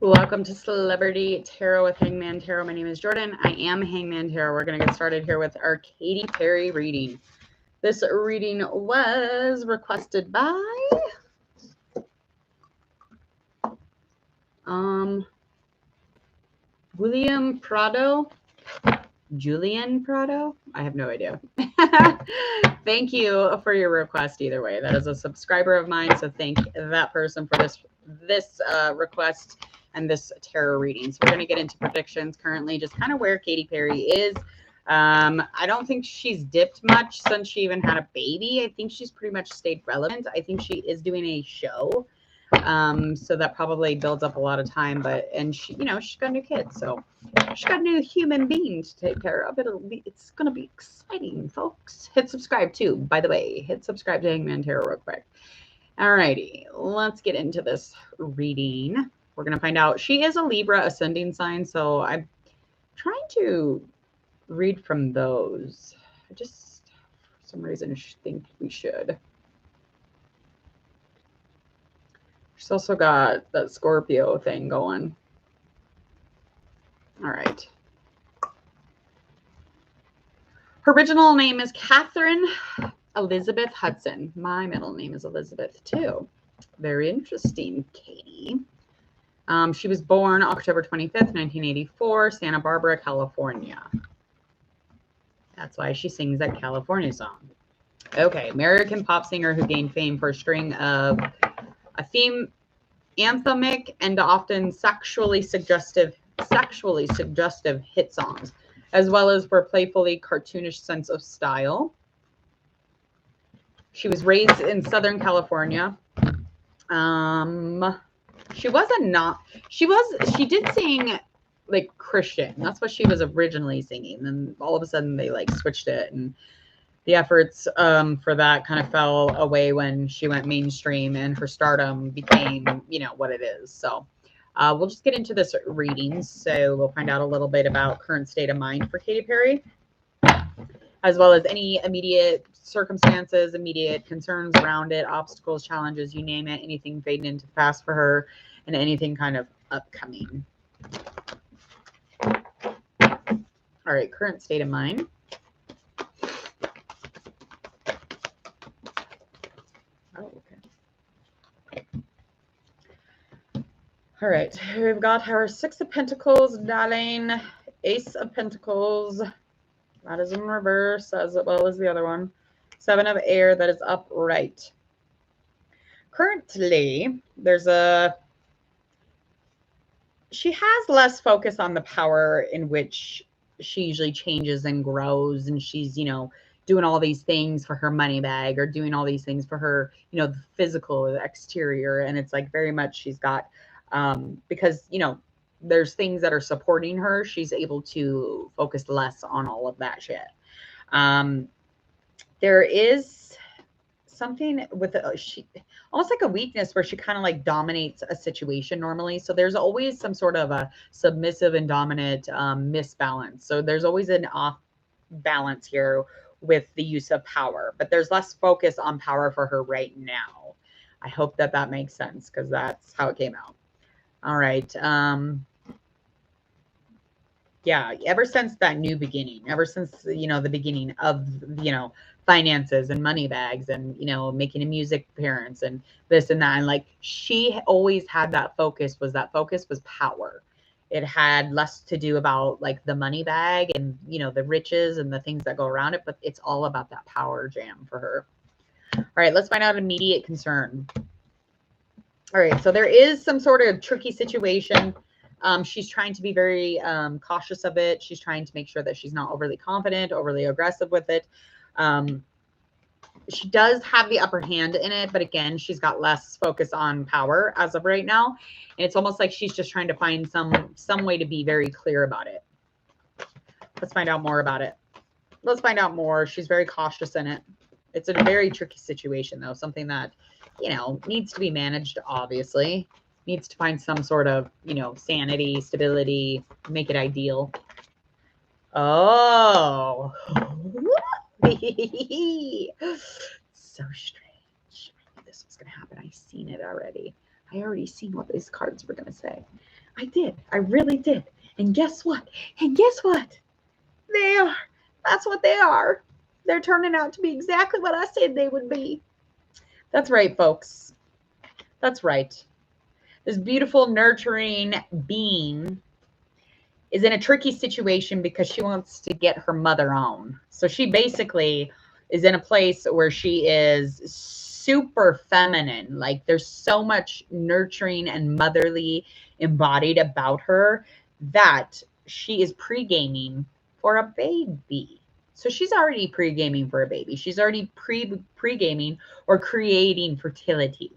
Welcome to Celebrity Tarot with Hangman Tarot. My name is Jordan. I am Hangman Tarot. We're going to get started here with our Katy Perry reading. This reading was requested by William Prado. Julian Prado? I have no idea. Thank you for your request either way. That is a subscriber of mine, so thank that person for this request and this tarot reading. So we're going to get into predictions currently, just kind of where Katy Perry is. I don't think she's dipped much since she even had a baby. I think she's pretty much stayed relevant. I think she is doing a show. So that probably builds up a lot of time, and she, she's got new kids, so she's got a new human being to take care of. It's going to be exciting, folks. Hit subscribe too, by the way. Hit subscribe to Hangman Tarot real quick. Alrighty, let's get into this reading. We're going to find out. She is a Libra ascending sign, so I'm trying to read from those. I just, for some reason, think we should. She's also got that Scorpio thing going. All right. Her original name is Catherine Elizabeth Hudson. My middle name is Elizabeth too. Very interesting, Katie. She was born October 25th, 1984, Santa Barbara, California. That's why she sings that California song. Okay, American pop singer who gained fame for a string of anthemic and often sexually suggestive hit songs, as well as for playfully cartoonish sense of style. She was raised in Southern California. She did sing like Christian. That's what she was originally singing. Then all of a sudden they like switched it, and the efforts for that kind of fell away when she went mainstream and her stardom became, what it is. So we'll just get into this reading. So we'll find out a little bit about current state of mind for Katy Perry, as well as any immediate circumstances, immediate concerns around it, obstacles, challenges, you name it, anything fading into the past for her, and anything kind of upcoming. All right, current state of mind. All right, we've got our Six of Pentacles, darling, Ace of Pentacles. That is in reverse, as well as the other one. Seven of Air, that is upright. Currently, she has less focus on the power in which she usually changes and grows, and she's, doing all these things for her money bag, or doing all these things for her, the physical, the exterior, and it's like very much she's got, because, there's things that are supporting her, she's able to focus less on all of that shit. There is something with she almost like a weakness where she kind of like dominates a situation normally. So there's always some sort of a submissive and dominant misbalance. So there's always an off balance here with the use of power, but there's less focus on power for her right now. I hope that makes sense, because that's how it came out. All right. Yeah, ever since that new beginning, ever since, the beginning of, finances and money bags and, making a music appearance and this and that. And like, she always had that focus was power. It had less to do about like the money bag and, the riches and the things that go around it, but it's all about that power jam for her. All right, let's find out immediate concern. All right, so there is some sort of tricky situation. She's trying to be very cautious of it. She's trying to make sure that she's not overly confident, overly aggressive with it. She does have the upper hand in it, but again, she's got less focus on power as of right now. And it's almost like she's just trying to find some way to be very clear about it. Let's find out more about it. Let's find out more. She's very cautious in it. It's a very tricky situation, though. Something that, needs to be managed, obviously. Needs to find some sort of, sanity, stability, make it ideal. Oh. So strange. I knew this was going to happen. I seen it already. I already seen what these cards were going to say. I did. I really did. And guess what? And guess what? They are. That's what they are. They're turning out to be exactly what I said they would be. That's right, folks. That's right. This beautiful, nurturing being is in a tricky situation because she wants to get her mother on. So she basically is in a place where she is super feminine. Like there's so much nurturing and motherly embodied about her that she is pre-gaming for a baby. So she's already pre-gaming for a baby. She's already pre-gaming or creating fertility.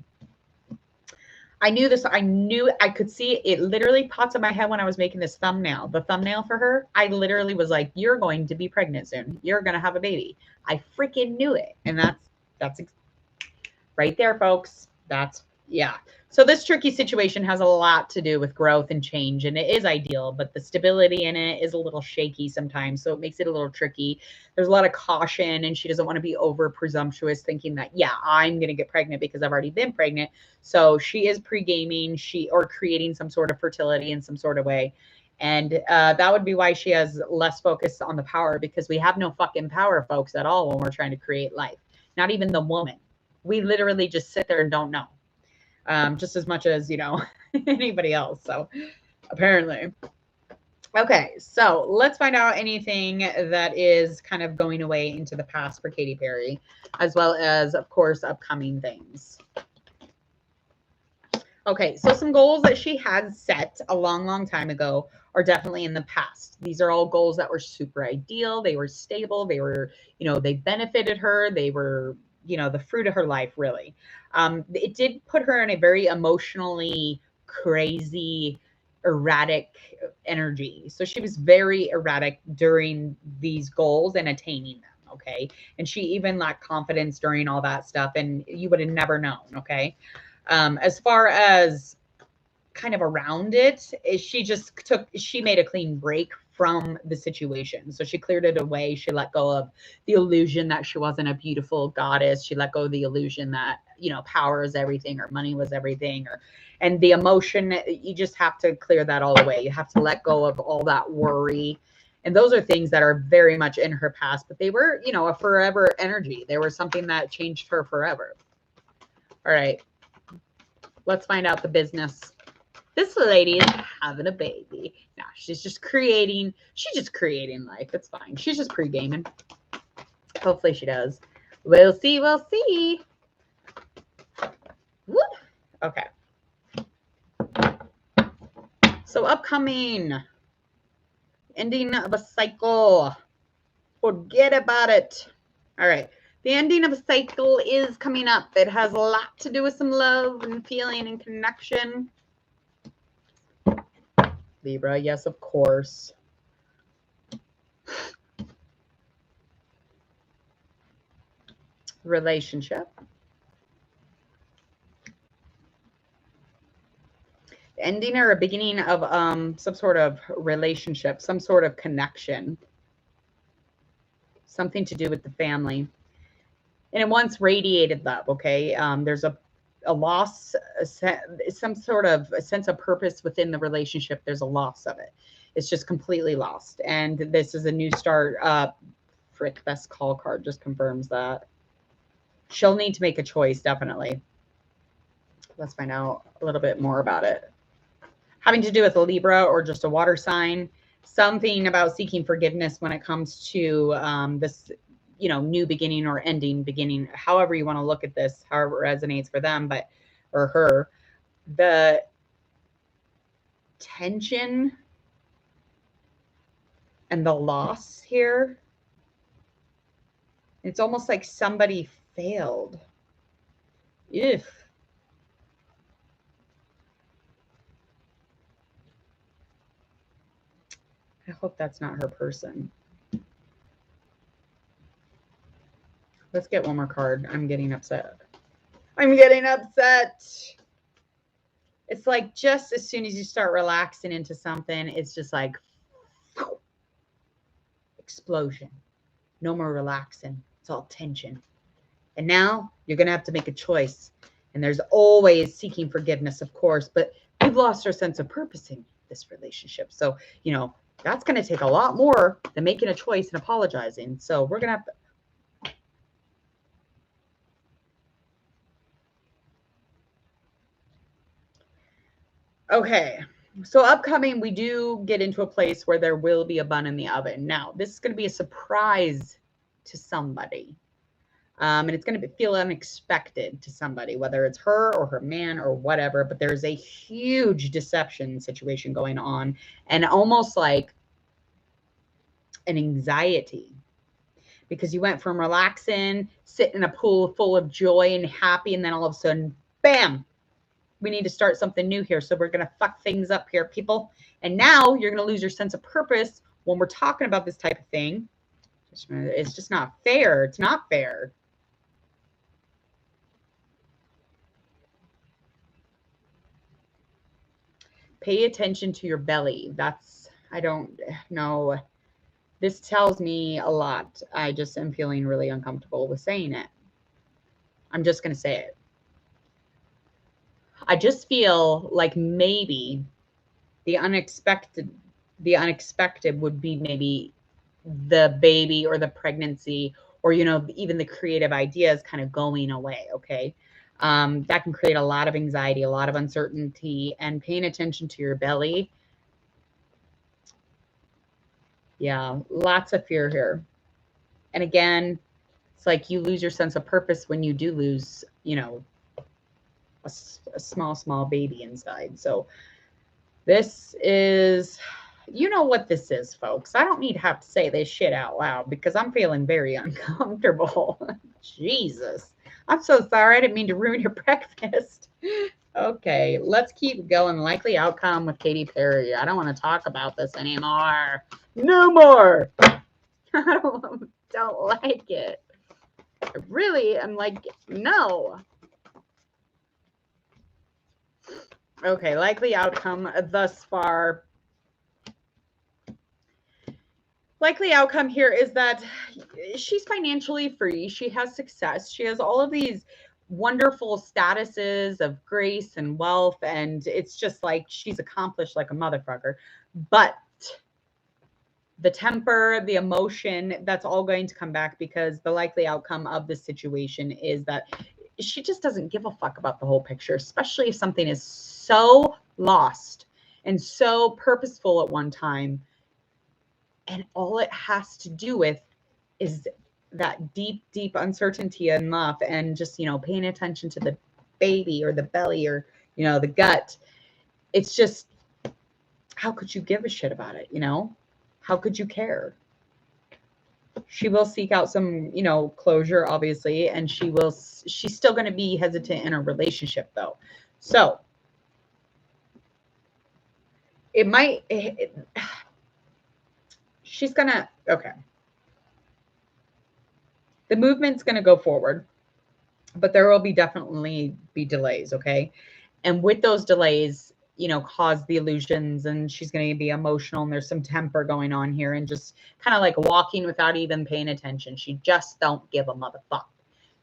I knew this. I knew I could see it. It literally popped in my head when I was making this thumbnail. The thumbnail for her, I literally was like, "You're going to be pregnant soon. You're going to have a baby." I freaking knew it, and that's right there, folks. That's yeah. So this tricky situation has a lot to do with growth and change, and it is ideal, but the stability in it is a little shaky sometimes, so it makes it a little tricky. There's a lot of caution, and she doesn't want to be over presumptuous, thinking that yeah, I'm going to get pregnant because I've already been pregnant. So she is pre-gaming, or creating some sort of fertility in some sort of way. And that would be why she has less focus on the power, because we have no fucking power, folks, at all when we're trying to create life. Not even the woman. We literally just sit there and don't know. Just as much as, anybody else. So apparently. Okay, so let's find out anything that is kind of going away into the past for Katy Perry, as well as, of course, upcoming things. Okay, so some goals that she had set a long, long time ago are definitely in the past. These are all goals that were super ideal. They were stable. They were, they benefited her. They were, the fruit of her life, really. It did put her in a very emotionally crazy, erratic energy. So she was very erratic during these goals and attaining them. Okay. And she even lacked confidence during all that stuff. And you would have never known. Okay. As far as kind of around it, she made a clean break from the situation. So she cleared it away. She let go of the illusion that she wasn't a beautiful goddess. She let go of the illusion that, power is everything or money was everything, and the emotion, you just have to clear that all away. You have to let go of all that worry. And those are things that are very much in her past, but they were, a forever energy. They were something that changed her forever. All right. Let's find out the business. This lady is having a baby. Now she's just creating life. It's fine. She's just pre-gaming. Hopefully she does. We'll see. We'll see. Woo. Okay. So upcoming. Ending of a cycle. Forget about it. All right. The ending of a cycle is coming up. It has a lot to do with some love and feeling and connection. Libra, yes, of course. Relationship. Ending or a beginning of some sort of relationship, some sort of connection. Something to do with the family. And it once radiated love, okay? There's a loss, some sort of a sense of purpose within the relationship. There's a loss of it. It's just completely lost. And this is a new start. Frick, best call card just confirms that. She'll need to make a choice, definitely. Let's find out a little bit more about it. Having to do with a Libra or just a water sign. Something about seeking forgiveness when it comes to this, new beginning or ending, beginning, however you want to look at this, however it resonates for them, or her. The tension and the loss here. It's almost like somebody failed. If I hope that's not her person. Let's get one more card. I'm getting upset. I'm getting upset. It's like just as soon as you start relaxing into something, it's just like explosion. No more relaxing. It's all tension. And now you're going to have to make a choice. And there's always seeking forgiveness, of course, but you we've lost our sense of purpose in this relationship. So, you know, that's going to take a lot more than making a choice and apologizing. So we're going to have to. Okay. So upcoming, we do get into a place where there will be a bun in the oven. Now, this is going to be a surprise to somebody. And it's going to feel unexpected to somebody, whether it's her or her man or whatever. But there's a huge deception situation going on, and almost like an anxiety, because you went from relaxing, sitting in a pool full of joy and happy, and then all of a sudden, bam, we need to start something new here. So we're going to fuck things up here, people. And now you're going to lose your sense of purpose when we're talking about this type of thing. It's just not fair. It's not fair. Pay attention to your belly. That's, I don't know. This tells me a lot. I just am feeling really uncomfortable with saying it. I'm just going to say it. I just feel like maybe the unexpected would be maybe the baby or the pregnancy, or, you know, even the creative ideas kind of going away. Okay. That can create a lot of anxiety, a lot of uncertainty, and paying attention to your belly. Yeah, lots of fear here. And again, it's like you lose your sense of purpose when you do lose, you know, a small baby inside. So this is, you know what this is, folks. I don't need to have to say this shit out loud because I'm feeling very uncomfortable. Jesus. I'm so sorry. I didn't mean to ruin your breakfast. Okay, let's keep going. Likely outcome with Katy Perry. I don't want to talk about this anymore. No more. I don't like it. Really, I'm like, no. Okay, likely outcome thus far. Likely outcome here is that she's financially free. She has success. She has all of these wonderful statuses of grace and wealth. And it's just like she's accomplished like a motherfucker. But the temper, the emotion, that's all going to come back, because the likely outcome of this situation is that she just doesn't give a fuck about the whole picture, especially if something is so lost and so purposeful at one time. And all it has to do with is that deep, deep uncertainty and love, and just, you know, paying attention to the baby or the belly or, you know, the gut. It's just, how could you give a shit about it? You know, how could you care? She will seek out some, you know, closure, obviously, and she's still going to be hesitant in a relationship though. So it might, she's going to, okay. The movement's going to go forward, but there will definitely be delays. Okay. And with those delays, you know, cause the illusions, and she's going to be emotional, and there's some temper going on here, and just kind of like walking without even paying attention. She just don't give a motherfucker.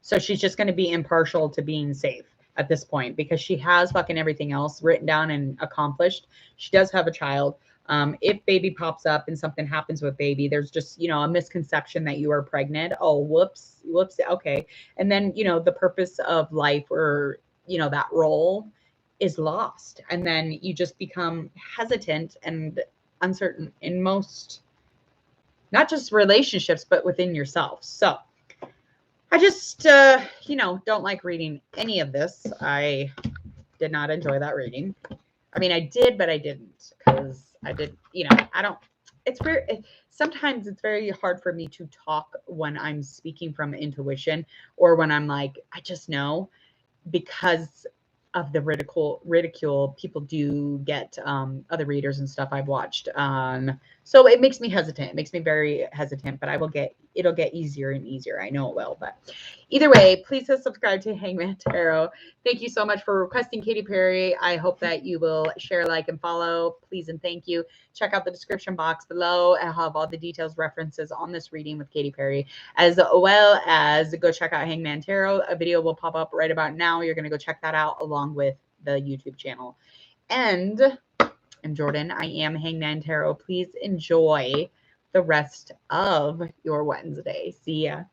So she's just going to be impartial to being safe at this point, because she has fucking everything else written down and accomplished. She does have a child. If baby pops up and something happens with baby, there's just, you know, a misconception that you are pregnant. Oh, whoops. Okay. And then, you know, the purpose of life, or, you know, that role is lost. And then you just become hesitant and uncertain in most, not just relationships, but within yourself. So I just, you know, don't like reading any of this. I did not enjoy that reading. I mean, I did, but I didn't, because I did, you know, I don't, it's very, sometimes it's very hard for me to talk when I'm speaking from intuition, or when I'm like, I just know, because of the ridicule people do get, other readers and stuff I've watched. So it makes me hesitant. It makes me very hesitant, but it'll get easier and easier. I know it will. But either way, please subscribe to Hangman Tarot. Thank you so much for requesting Katy Perry. I hope that you will share, like, and follow. Please and thank you. Check out the description box below. I have all the details, references on this reading with Katy Perry, as well as go check out Hangman Tarot. A video will pop up right about now. You're going to go check that out along with the YouTube channel. And Jordan, I am Hangman Tarot. Please enjoy the rest of your Wednesday. See ya.